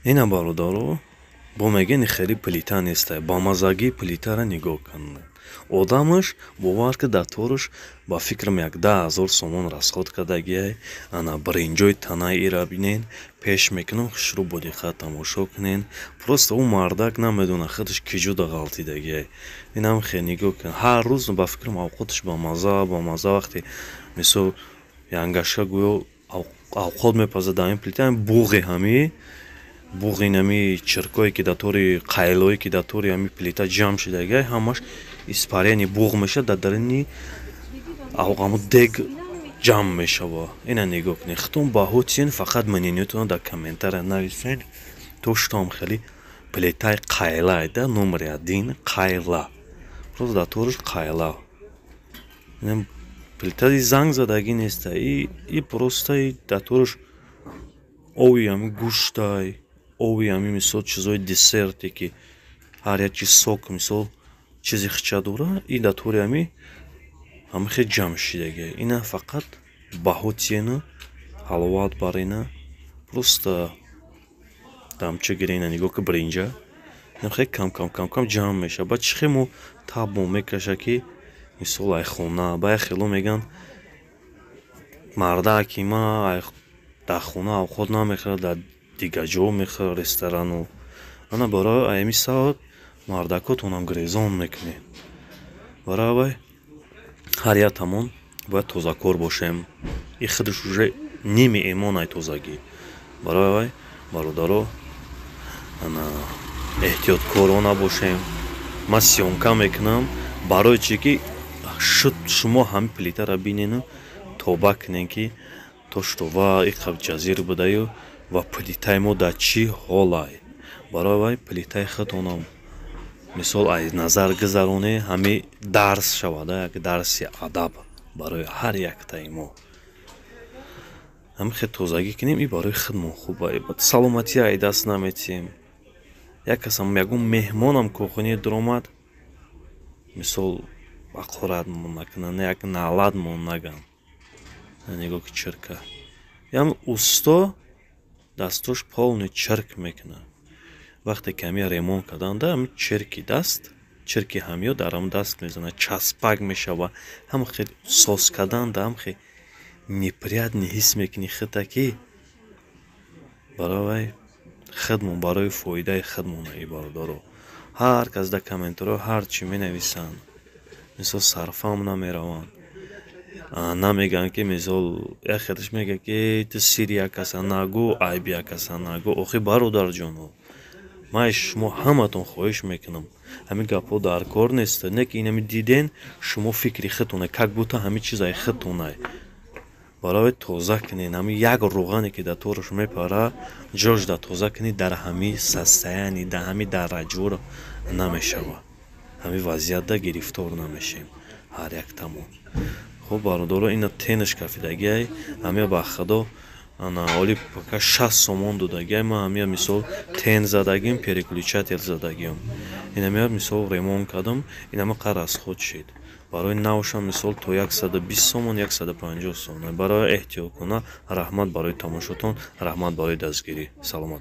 Ина бародаро, бо мегӯянд ин хеле плита нестай. Ба мазагии плитаро нигоҳ кунед. Одамаш бовар ки дар тораш ба фикрам 10,000 сомон расход кардагиай. Ана бринҷои танаи ира бинен, пеш мекунам хушрӯ бо диққат тамошо кунен. Просто ӯ мардак намедона худаш ки ҷуда ғалтидагиай. Инам хеле нигоҳ кунед. Ҳар рӯз ба фикрам авқоташ ба маза вақте мисол янгашка гӯё авқот мепазад дар ин плита, буғи ҳами буғи нами чиркое ки дар тори қайлое ки дар тори ҳами плита ҷамъ шудагиай, ҳамаш испаряни буғ мешавад, дар даруни ҳамун дег ҷамъ мешавад. Ина нигоҳ кунед. Хитон баҳо чиен? Фақат мнениятона дар комментария нависед. То штом хеле плитаи қайла да, номери 1 қайла. Просто дар тораш қайла. Плитаи занг задагӣ неста. И просто дар тораш ови ҳами гӯштай, ови ҳами мисол чизои десерте ки ҳар як чиз сок мисол чизи хича дора, и дар тори ҳами хеле ҷамъ шудагиай. Ина фақат баҳо чиена ҳаловат барина. Просто дамча гирӣ ина нигоҳ ки бринҷа хеле кам ҷамъ мешавад. Баъд чӣ хеле мо таб мекаша ки мисол ай хона ба яхело мегӯянд мардак ки ма дар хона авқот намехӯрад, дар дигар ҷо мехӯрад, ресторану. Ана барои ҳамин сабаб мардакотонам гирезон мекунед. Барои аввай ҳар яктамон бояд тозакор бошем. И худаш уже ними имон ай тозагӣ. Барои аввай бародаро, ана эҳтиёткорона бошем. Ман сёнка мекунам барои чӣ ки шумо ҳамин плитаро бинену тоба кунед ки то што ва иқаб ҷазир будаю ва плитаи мо дар чӣ ҳолай. Барои аввай плитаи худтонам мисол аз назар гузаронед, ҳамин дарс шавад, як дарси адаб барои ҳар яктаи мо. Ҳамин хеле тозагӣ кунем, и барои худмон хуб аст. Саломатӣ аз даст наметиҳем. Як касам ягон меҳмонам кӯхоне дуромад, мисол ҳақоратмон накунад, як наълатмон нагӯянд. Нигоҳ ки чирка. Ям усто дасташ полный чирк мекунад. Вақте ки ҳами ремонт карданд, ҳами чирки даст, чирки ҳамё дар ҳамун даст мезанад, часпак мешавад. Ҳам хеле сос карданда ҳам хеле неприятный ҳис мекунӣ худта ки барои аввай худмон, барои фоидаи худмон ай бародаро. Ҳар кас дар комментариҳо ҳар чӣ менависанд. Мисол сарфам намераванд. Намегӯянд ки мисол яхелаш мегӯяд ки ту сири як каса нагӯ, айби як каса нагӯ. Охи бародарҷоно, ман шумо ҳаматон хоҳиш мекунам. Ҳамин гапҳо дар кор неста. Не ки инами диден шумо фикри худтонай, как будто ҳамин чиз ай худтонай. Барои тоза кунед. Ҳамин як рӯғане ки дар тораш мепарад, ҷошда тоза кунед, дар ҳамин состояние, дар ҳамин дараҷаҳо намешавад. Ҳамин вазъиятда гирифтор намешем ҳар яктамон. Хуб бародаро, ина тенаш кафидагиай, ҳамия ба худо ана оли пока 60 сомон додагиай. Ман ҳамия мисол тен задагим, переключатель задагим. Инамия мисол ремонт кардам, инами қар расход шид. Барои навшам мисол то 120 сомон, 150 сомон. Барои эҳтиёткуна раҳмат барои тамошотон, раҳмат барои дастгирӣ. Саломат.